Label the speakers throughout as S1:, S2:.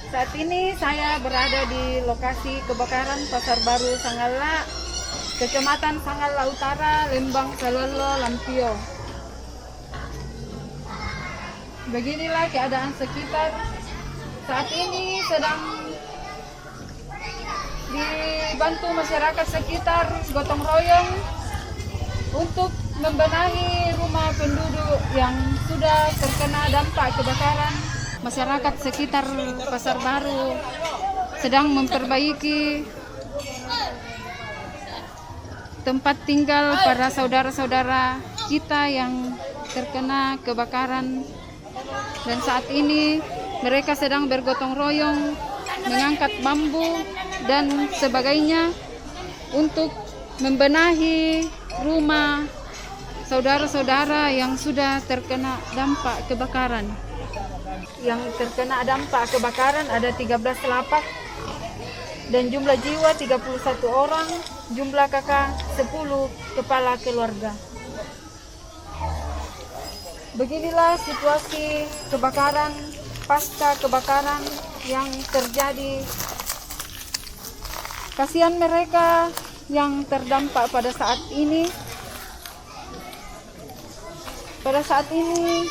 S1: Saat ini saya berada di lokasi kebakaran Pasar Baru Sangala, Kecamatan Sangala Utara, Lembang, Salolo, Lampio. Beginilah keadaan sekitar. Saat ini sedang dibantu masyarakat sekitar gotong royong untuk membenahi rumah penduduk yang sudah terkena dampak kebakaran. Masyarakat sekitar Pasar Baru sedang memperbaiki tempat tinggal para saudara-saudara kita yang terkena kebakaran. Dan saat ini mereka sedang bergotong royong mengangkat bambu dan sebagainya untuk membenahi rumah saudara-saudara yang sudah terkena dampak kebakaran. Yang terkena dampak kebakaran ada 13 lapak dan jumlah jiwa 31 orang, jumlah kakak 10 kepala keluarga. Beginilah situasi kebakaran pasca kebakaran yang terjadi. Kasihan mereka yang terdampak pada saat ini. Pada saat ini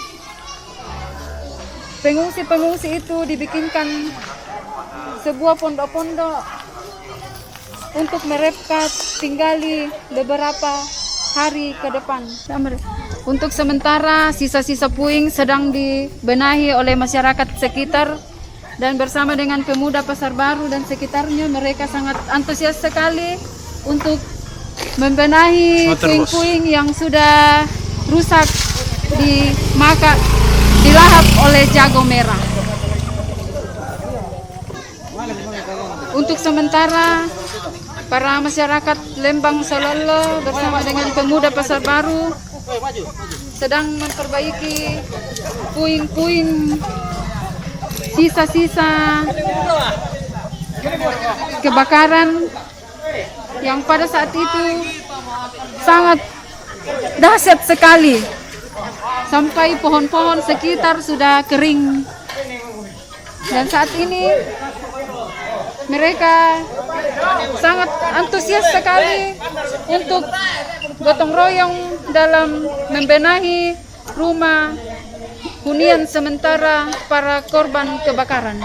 S1: pengungsi-pengungsi itu dibikinkan sebuah pondok-pondok untuk mereka tinggali beberapa hari ke depan. Untuk sementara sisa-sisa puing sedang dibenahi oleh masyarakat sekitar, dan bersama dengan pemuda Pasar Baru dan sekitarnya mereka sangat antusias sekali untuk membenahi puing-puing yang sudah rusak dilahap oleh jago merah. Untuk sementara para masyarakat Lembang Salolo bersama dengan pemuda Pasar Baru sedang memperbaiki puing-puing sisa-sisa kebakaran yang pada saat itu sangat dahsyat sekali. Sampai pohon-pohon sekitar sudah kering. Dan saat ini mereka sangat antusias sekali untuk gotong royong dalam membenahi rumah hunian sementara para korban kebakaran.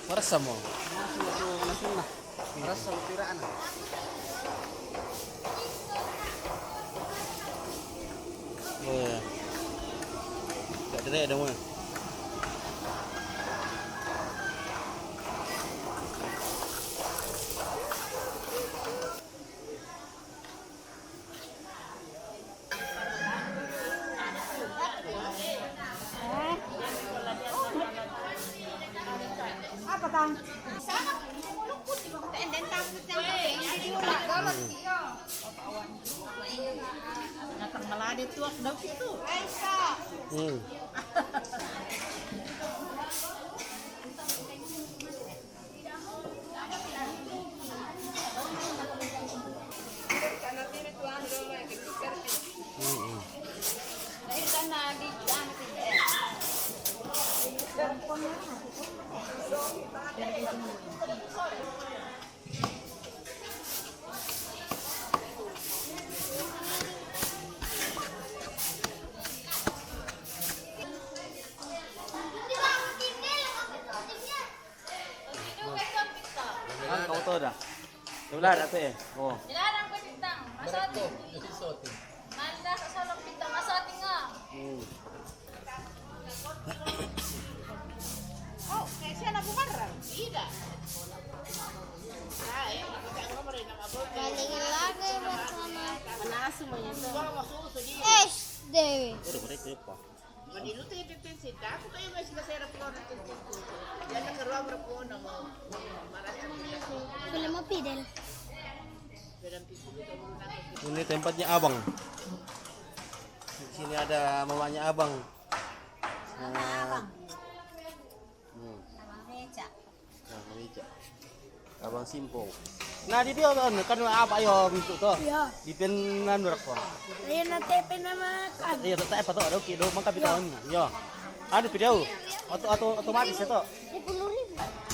S2: Merasa mo? Merasa piraan. Oh. Tak ada mo.
S3: Apa
S2: Hmm. Kau tahu dah. Sebelah ada tu Oh.
S3: Dilarang ko ditang. Masoting. Manda sa salong pitang masoting nga.
S2: Hmm.
S3: Oh, kaya siya na bumarang. Ida.
S4: Galing lagi bersama
S3: Manaso mo yan.
S4: SD.
S2: Udah mereka apa?
S3: Maniluto yung tensita. Ako kayo guys masarap ko ng tensita. Yan ang karuang rapo na mo. Marasang
S4: Boleh mau pidel.
S2: Ini tempatnya abang. Di sini ada mamanya abang. Nah, meja. Abang Simpo. Nah, di dia kan apa yo itu tuh.
S4: Ya.
S2: Di penan berapa?
S4: Ayo nanti nama kan.
S2: Iya, tetap apa tuh? Ada oke, do mangka bitaon. Yo. Ada video. Atau otomatis ya tuh.
S4: 10.000.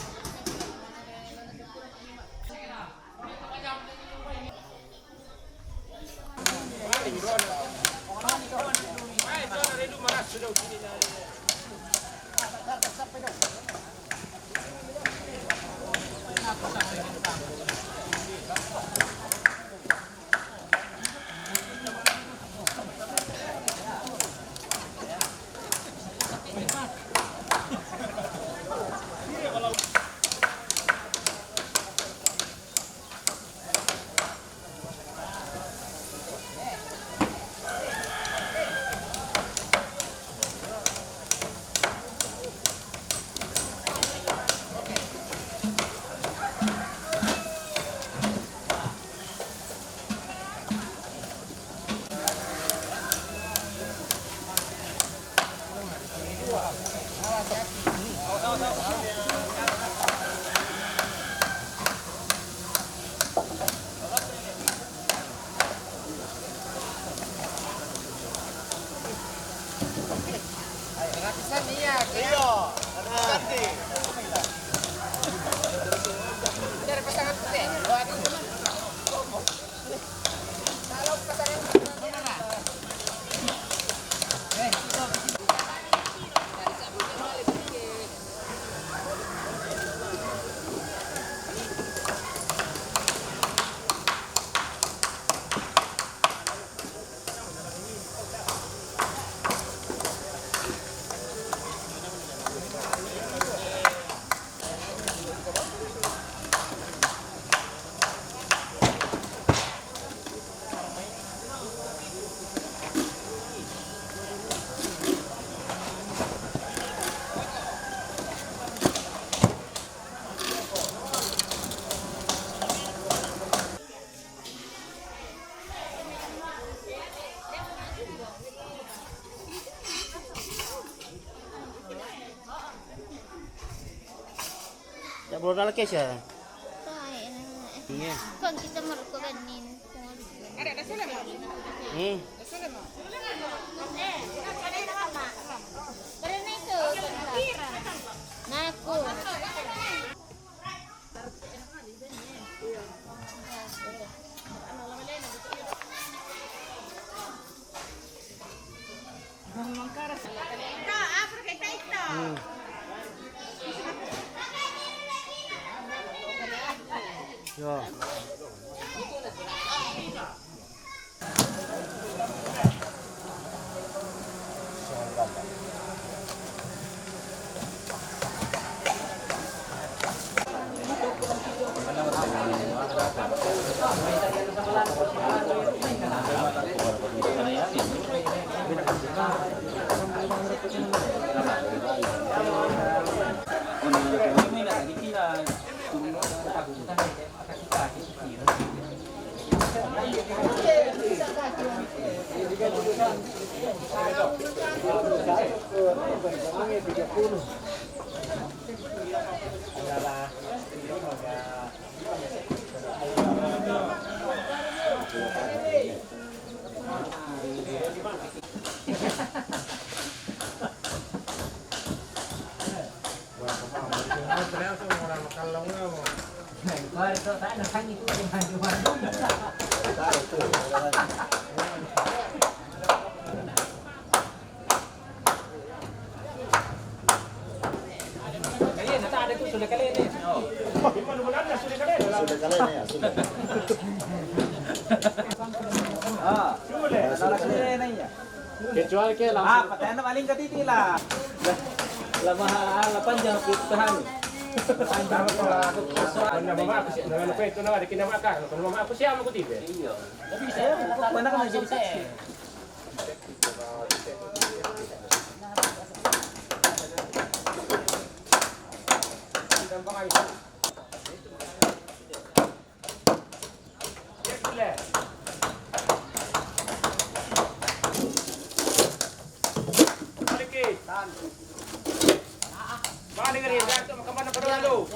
S2: Ya belum ada cash ya. Ini.
S4: Kan kita merukukanin.
S2: Hmm.
S4: Karena itu. Naku.
S2: Hmm. Ya. Sudah kalian ya, sudah. Kecuali ke langsung.
S5: Patay na maling katitila. Lamahan, panjang pitahan.
S6: Mama aku sih, nama itu nama ada kena makan. Kalau mama aku siapa aku tiba.
S5: Tapi saya mana kan jadi saksi.
S6: Balik ke dia, kemana pada lalu?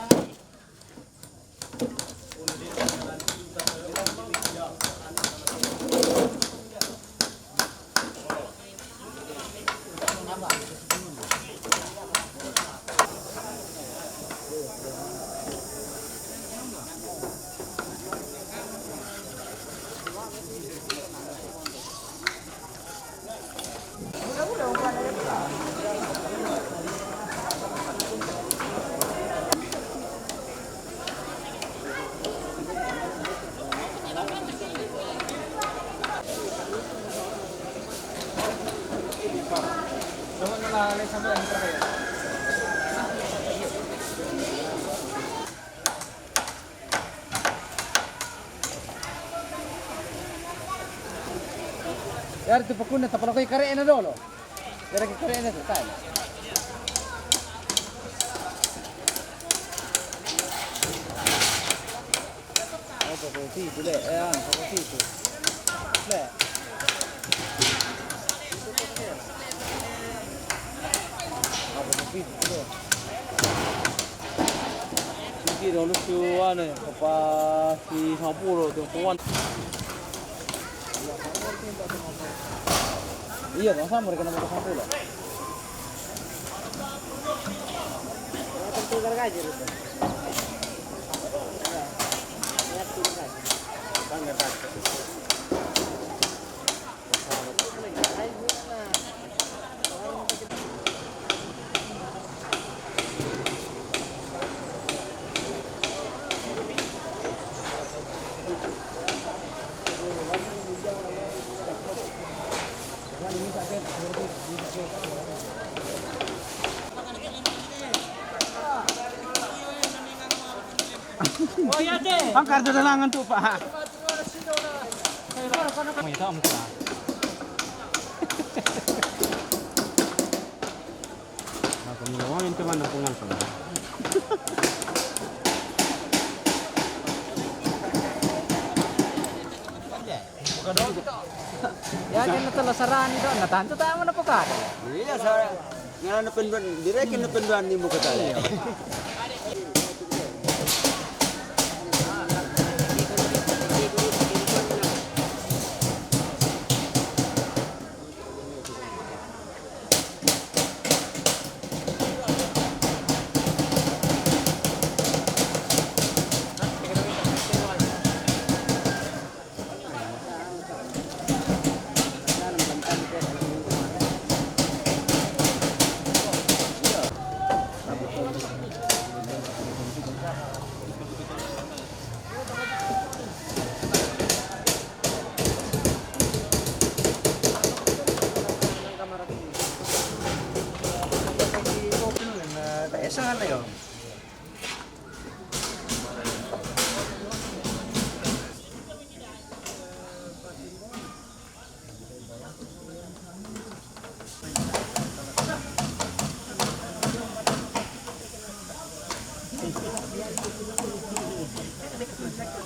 S5: Yar tu pakuna tapalo kay kare na dolo. Yar kay kare na tay. Opo ko ti dile, ayan, ko ti tu. Le. Opo ko ti dile. Sige dolo su ano, pa si Sampuro tu kuan. Iya, masa mereka nak makan pula. Tentu gargaja itu. Lihat tu gargaja. Bangga tak.
S6: Oh ya deh.
S5: Angkar dalangan tu Pak. Mau itu am ka. Aku ngomongin teman napungan sana. Ya kan natalasaran itu natanto tayo na pokad.
S2: Iya, saya ngana penduan, direkin penduan di muka saya.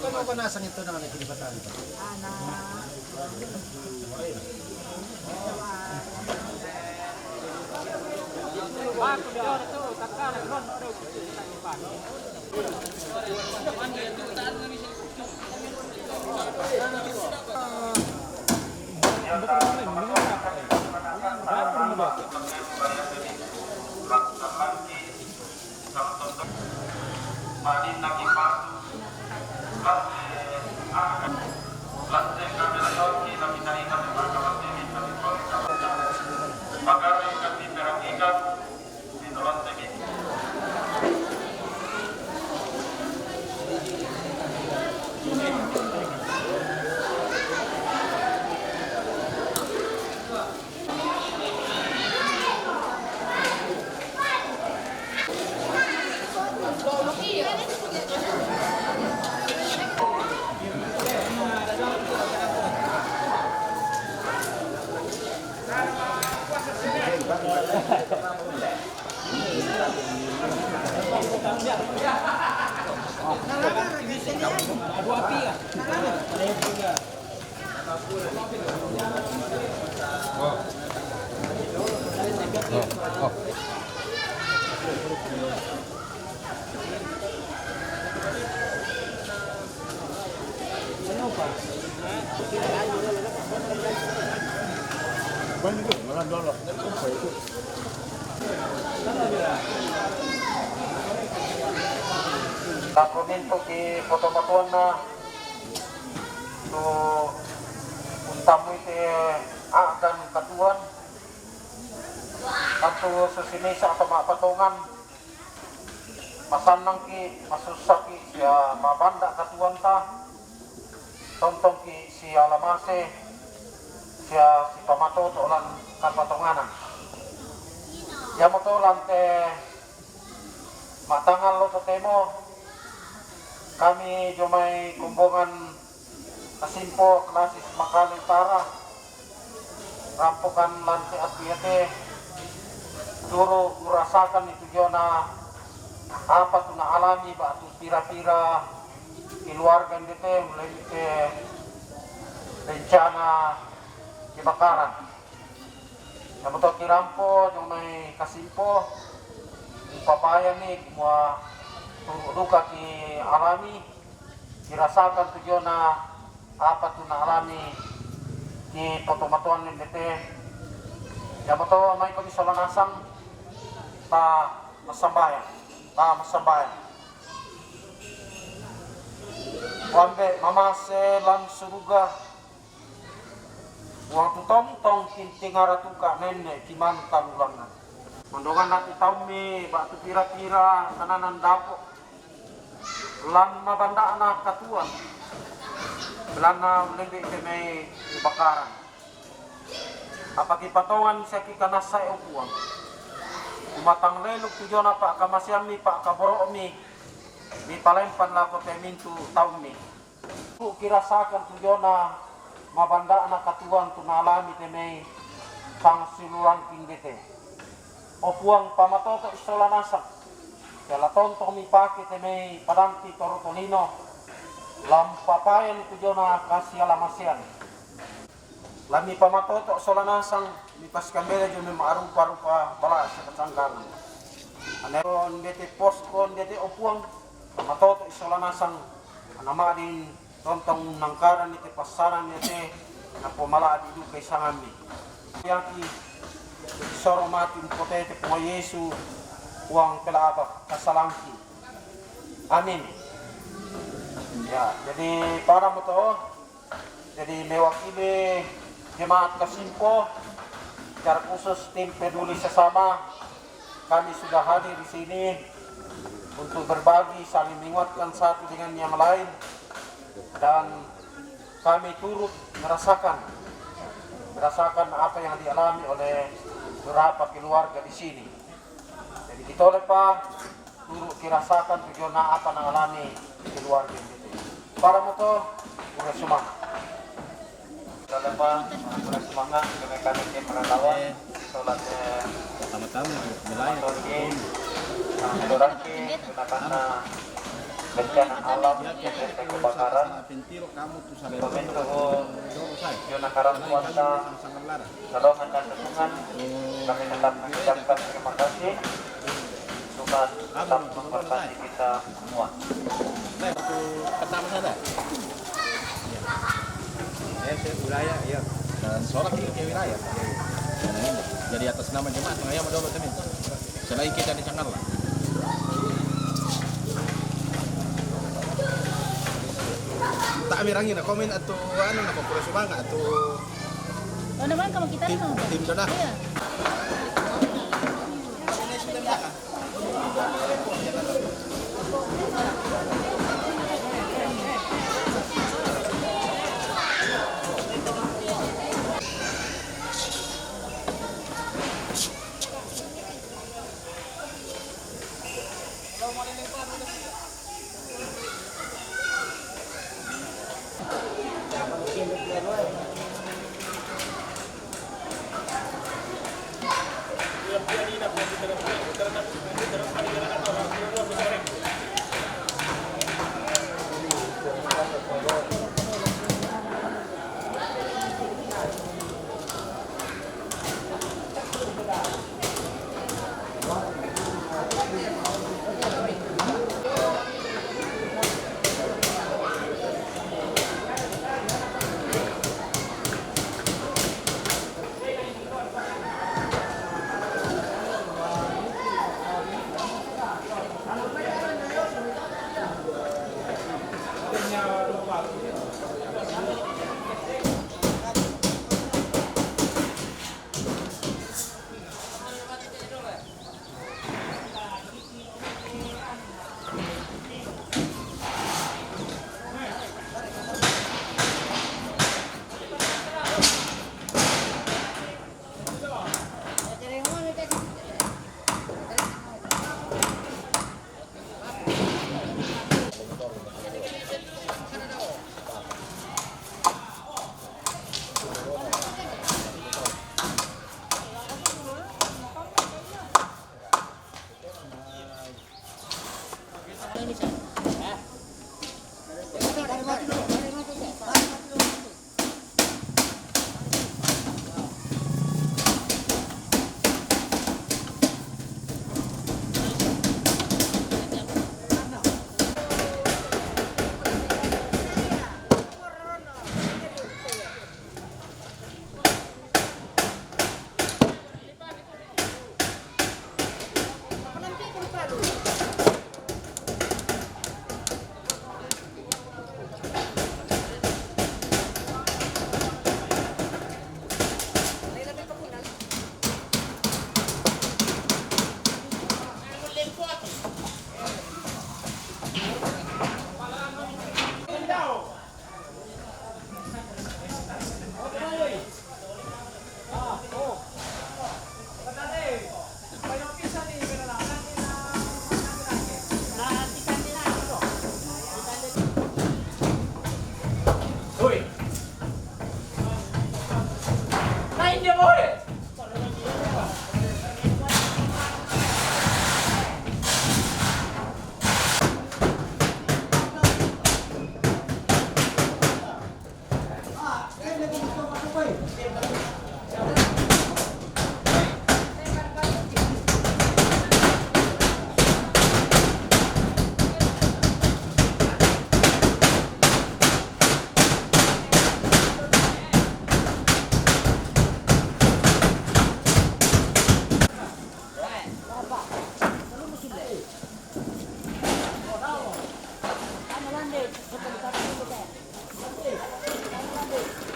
S2: Kung nasang ito na kinibatan ito?
S7: Dokumento ki foto-fotoan na to untamu ite agan katuan atau sesinisa atau mapatongan masanang ki masusaki siya mabanda katuan ta tontong ki si alamase siya si pamato tolan kapatonganan ya motolan te matangal lo temo kami jumay kumbungan Kasimpo klasis Makalintara rampukan lantai apiate turo urasakan itu jona apa tuh na alami batu pira-pira keluarga dete mulai ke bencana kebakaran yang betul kirampo jumay Kasimpo papaya nih semua duka ki alami dirasakan tujuan apa tuh na alami di potomatuan ni dete ya betul may kami solanasang ta masambayan wambe mamase lang suruga waktu tong kintingara tuka nene kimantan ulangan mandongan nati taumi batu pira-pira kananan dapo lan mabanda anak katuan belana lebih kemai kebakaran apa kipatongan saya kikanasai ukuan kumatang leluk tujuan apa kamasiami pak kaboromi di palempan lah kote mintu taumi ku kirasakan tujuan mabanda anak katuan tunalami kemai sang siluran pinggete opuang pamatoto isolanasak kala tonto mi pake temei padanti torotolino lampapayan tujona kasih alamasian lami pamatoto isolanasang mi paskambele jo mi maarupa-rupa bala sa kacanggangan aneron dete poskon dete opuang pamatoto isolanasang anama din tontong nangkaran dete pasaran dete na pumala di kay sangami yaki soro mati potete po Yesu uang pelabak kasalangki amin ya jadi para mo to jadi mewakili jemaat Kasimpo secara khusus tim peduli sesama kami sudah hadir di sini untuk berbagi saling menguatkan satu dengan yang lain dan kami turut merasakan apa yang dialami oleh beberapa keluarga di sini. Jadi kita oleh Pak turut dirasakan tujuan apa yang alami keluarga itu. Para moto, udah semangat. Oleh Pak, udah semangat. Kami tim merawat sholatnya. Sama-sama. Nilai. Doraki, gunakan bencana alam seperti kebakaran,
S2: Pentiro kamu tuh sana.
S7: pembentukan zona karantina, tolongan dan dukungan. Kami tetap mengucapkan terima kasih. Tuhan tetap memberkati kita semua.
S2: Nah, itu pertama sana. RT wilayah, ya. Dan sorak ini ke wilayah. Jadi atas nama jemaat yang mendoba temin. Selain kita di Sangarla. Tak amirangin na komen atau ano na popular sumanga atau
S4: Oh, naman kamu kita
S2: tim dona.
S4: Iya.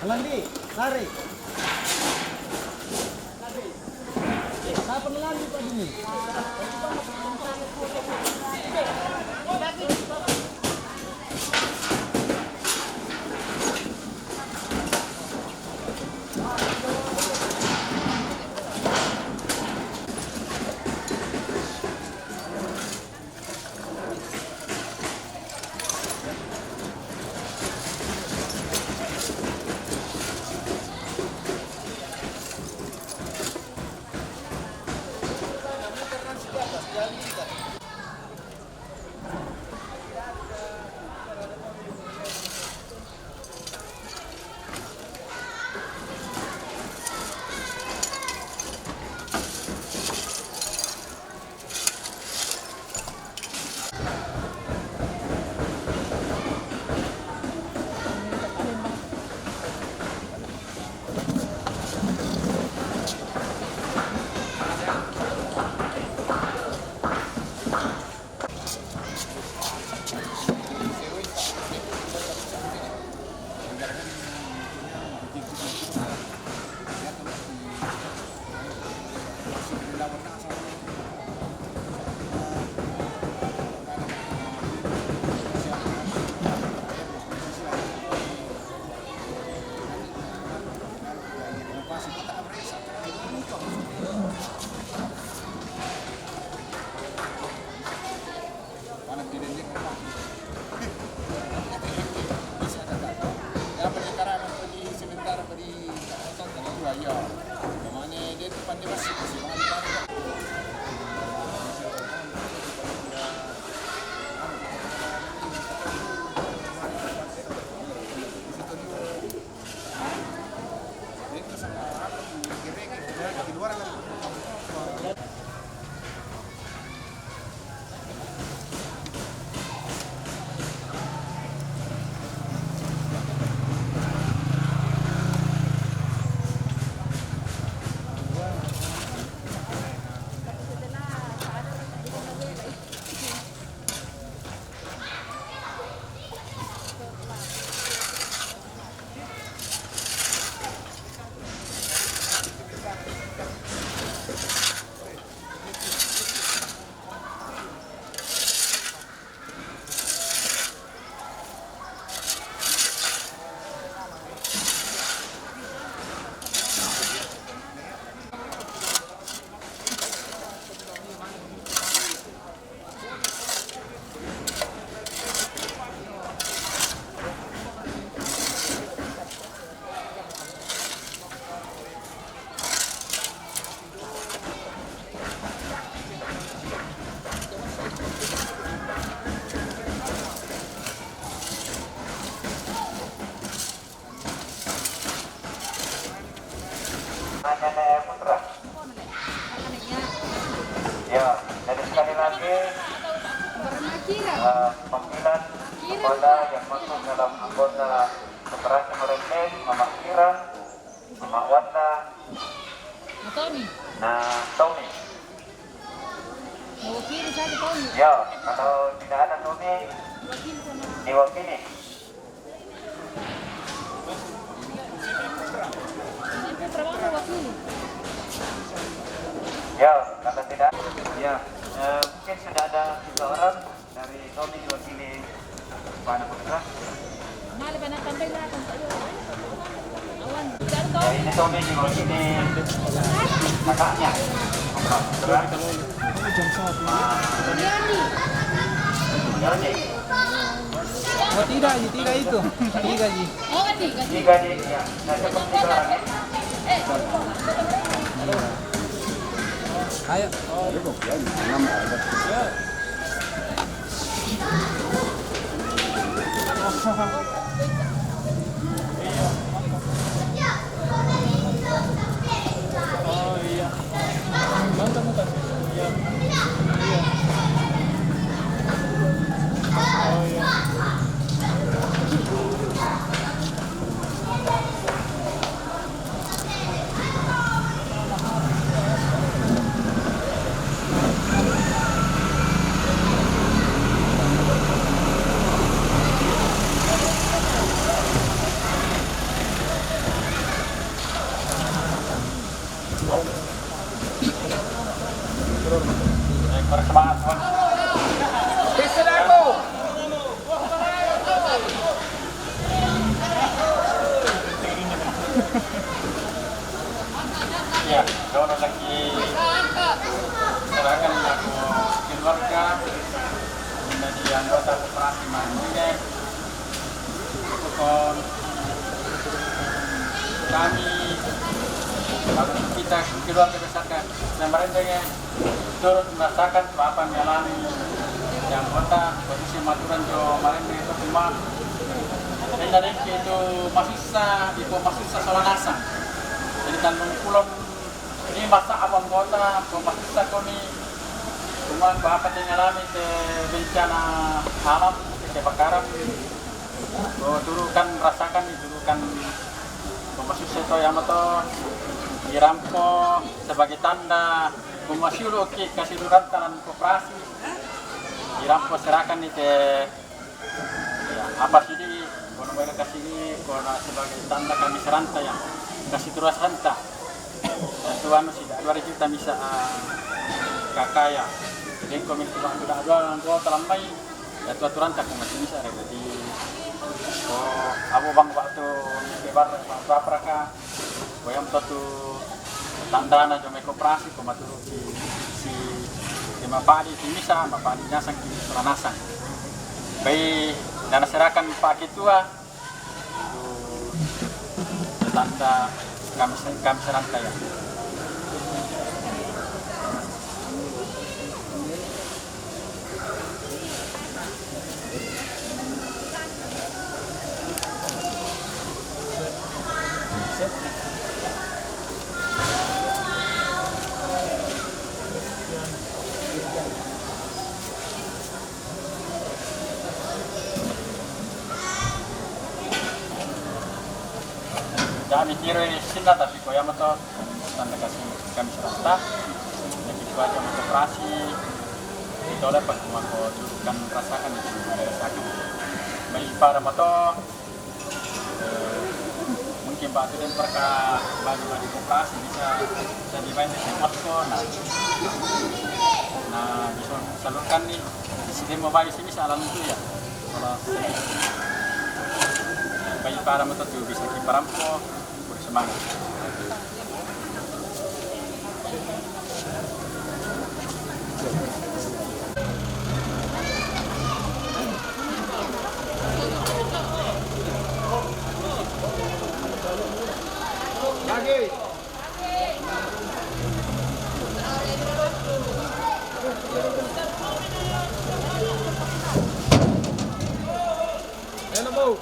S2: Landi, lari. Siapa lari Pak ini?
S7: perwakilan kepada yang masuk dalam anggota Koperasi Merenteng, Mama Kiran, Mama Wanda,
S4: Tony,
S7: nah Tony.
S4: mewakili saja Tony.
S7: Ya, kalau tidak ada Tony, diwakili.
S4: Ibu Prabowo mewakili.
S7: Ya, kalau tidak, ya mungkin sudah ada 3 orang dari Tony diwakili Pak Anak Putra.
S4: Mali pa nakantay na kung tayo. Awan, dan
S7: Ya, ini Tony diwakili kakaknya. Pak Putra. Yani.
S5: Oh tidak itu. Tiga ji.
S4: Oh, tiga.
S7: 3 di, ya. Nah, cukup 3 orang ya.
S5: Ayo.
S7: Bersemangat, Tuan. Ya, dono lagi serahkan aku keluarga menjadi anggota Koperasi Mandiri. Pokok kami kalau kita keluarga besar dan mereka turut merasakan apa yang dialami yang kota posisi maturan jo mereka itu cuma dan dari itu masih Solanasa. Jadi Tanjung Kulon ini masa abang kota masih koni cuma apa yang dialami bencana alam kebakaran turukan rasakan turukan masih itu yang atau dirampo sebagai tanda Kumasyulo kasih durantaran koperasi dirampo serahkan itu ya, apa sih di kono mereka kasih ini kono sebagai tanda kami seranta yang kasih terus hanta tuan sudah 2 juta bisa kakaya jadi komen sudah dua telambai ya aturan tak masih bisa jadi abu bang waktu lebar berapa kah yang satu tanda na jome koperasi komaturu si mapadi timisa mapadi nasang di Solanasa. Bayi dana serahkan Pak Ketua itu tanda kami serangkai ya. Kami kira sila tapi kau yang betul tanda kasih kami serta jadi itu aja untuk operasi itu dapat cuma kau kan rasakan itu rasakan baik pada motor mungkin Pak itu dan mereka bagi operasi bisa dimain di smartphone nah bisa salurkan nih sistem mobile sini salah itu ya kalau bayi para motor itu bisa diperampo bersemangat.
S6: Lagi. Hello.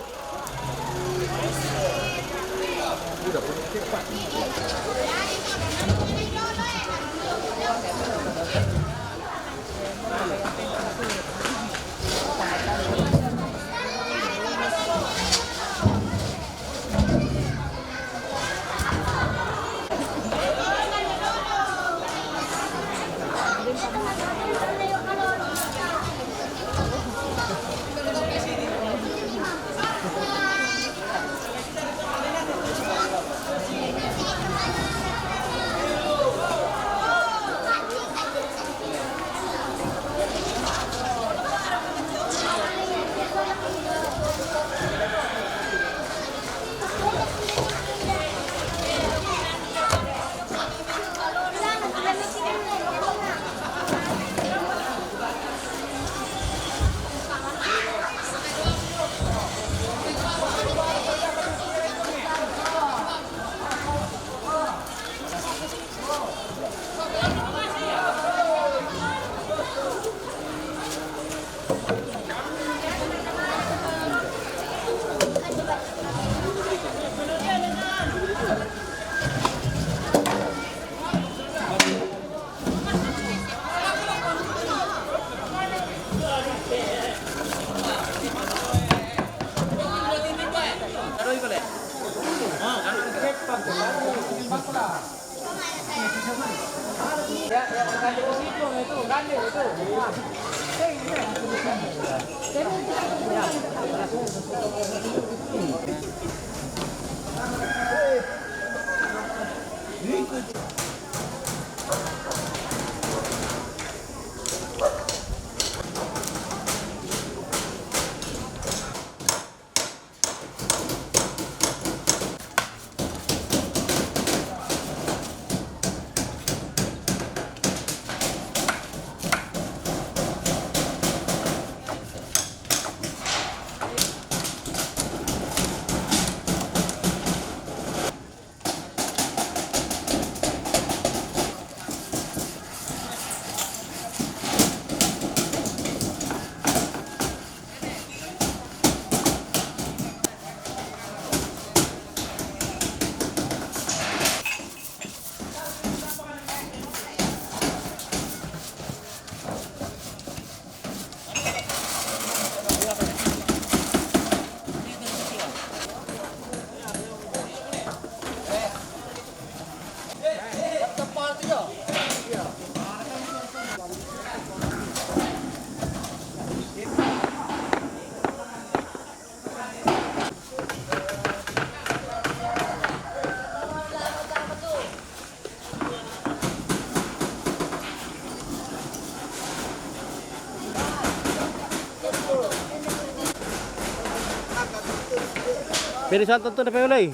S5: Pwede saan ito na pemulay?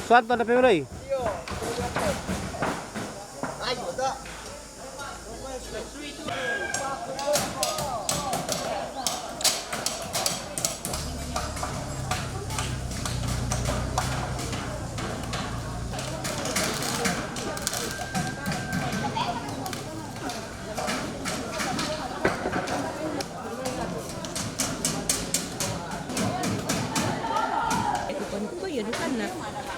S5: Saan ito na pemulay?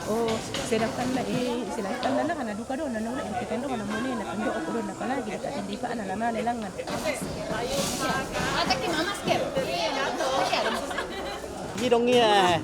S4: Oh, sedangkan na silahkan na lang na duka doon na nung kita doon na muli na tundo ako doon na palagi at hindi pa na lama nilangan.
S3: Ata ki mama skip.
S5: Gidong ya.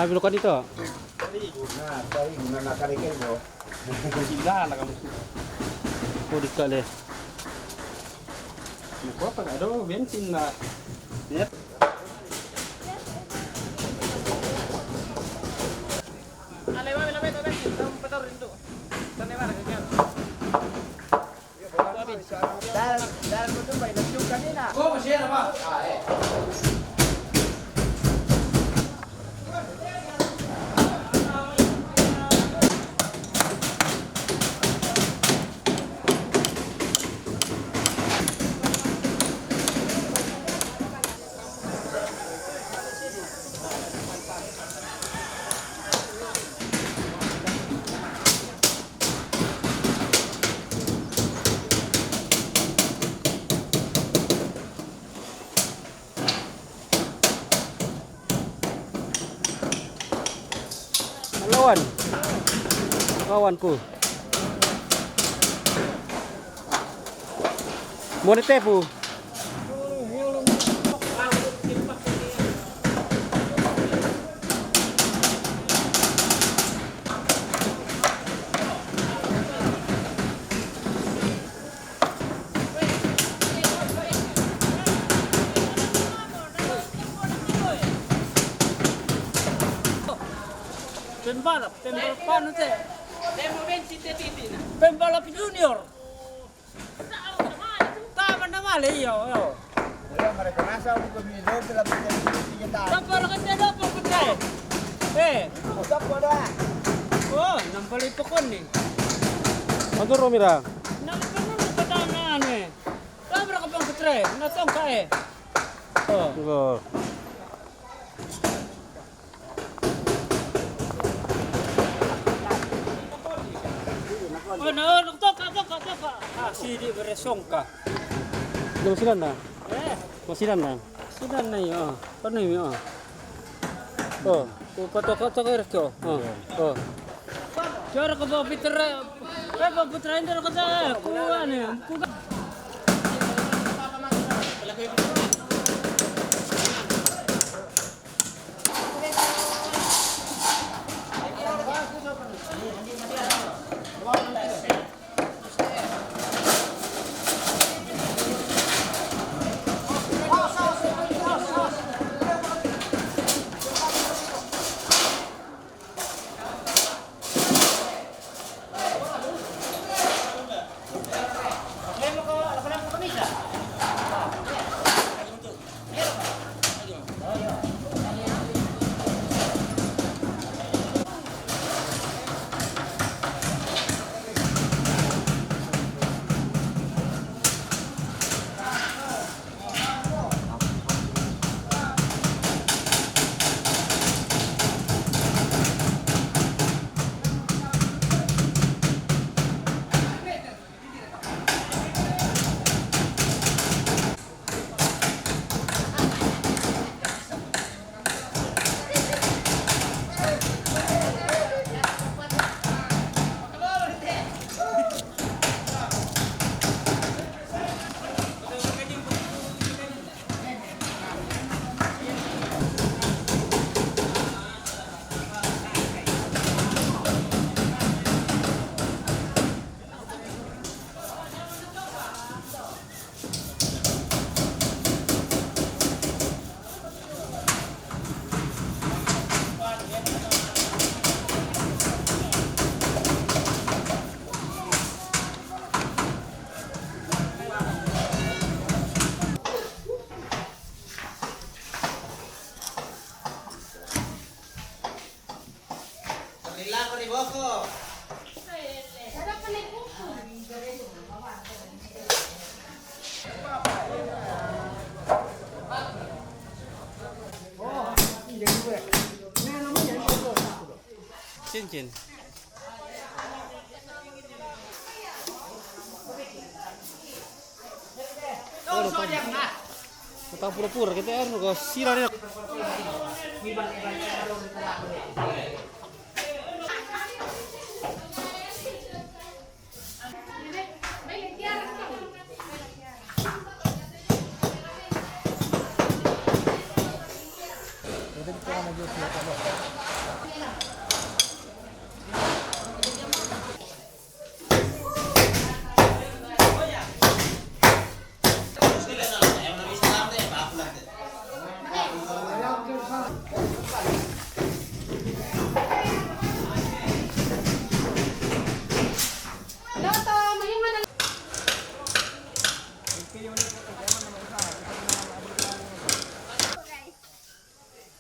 S5: Habis lo kan itu.
S7: Nah, tadi gimana karikin bro?
S5: Gila lah kamu. Oh dikali.
S6: Gua apa ada bensin lah.
S5: Kawanku. Mau ditepu.
S8: Pembalap paano te? Pembalap junior. Tama naman iyo.
S7: Mereka nasa ako kami doon sila pinagsisinyan.
S8: Tapos ka te dapat ko te.
S7: Usap ko na.
S8: Oh, nampalito ko ni.
S5: Ano Romira?
S8: Nalipano ka ta na ano eh. Tapos ka pang kutre, natong ka eh. Oh.
S5: Oh.
S8: Ano, toka. Ah, sidi beresong ka.
S5: Masinan na.
S8: Eh,
S5: Masinan na.
S8: sinan na iyo. Paano iyo?
S5: Oh.
S8: Koto kerja. Oh. Cara ke bawa putra ini dah kata kuat ni.
S5: Cincin. Kita pura-pura kita harus kau sirah.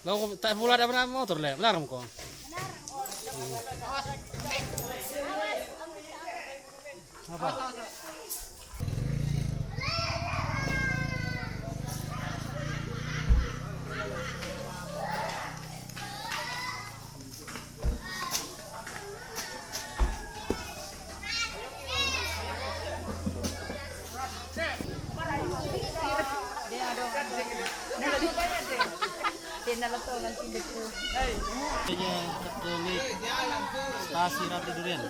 S5: Lalu tak pula ada berapa motor le, larang kau. Apa? Katolik Stasi Ratu Durian.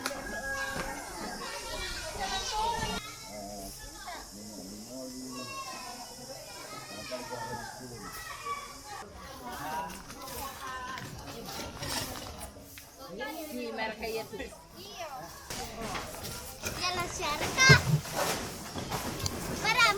S9: Jalan syarikat. Baram.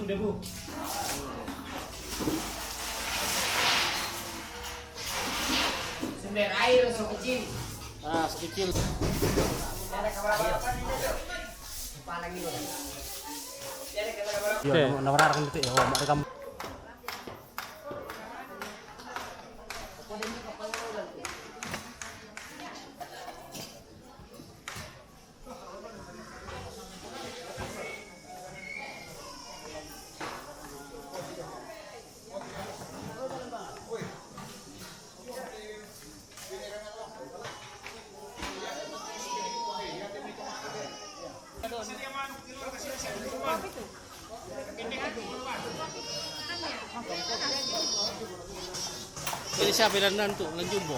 S6: Debu.
S3: Sumber air sekecil.
S5: Sekecil. Iya, nomor arah kan gitu ya. Mereka
S8: Ini siapa dan nantu, lan jumbo.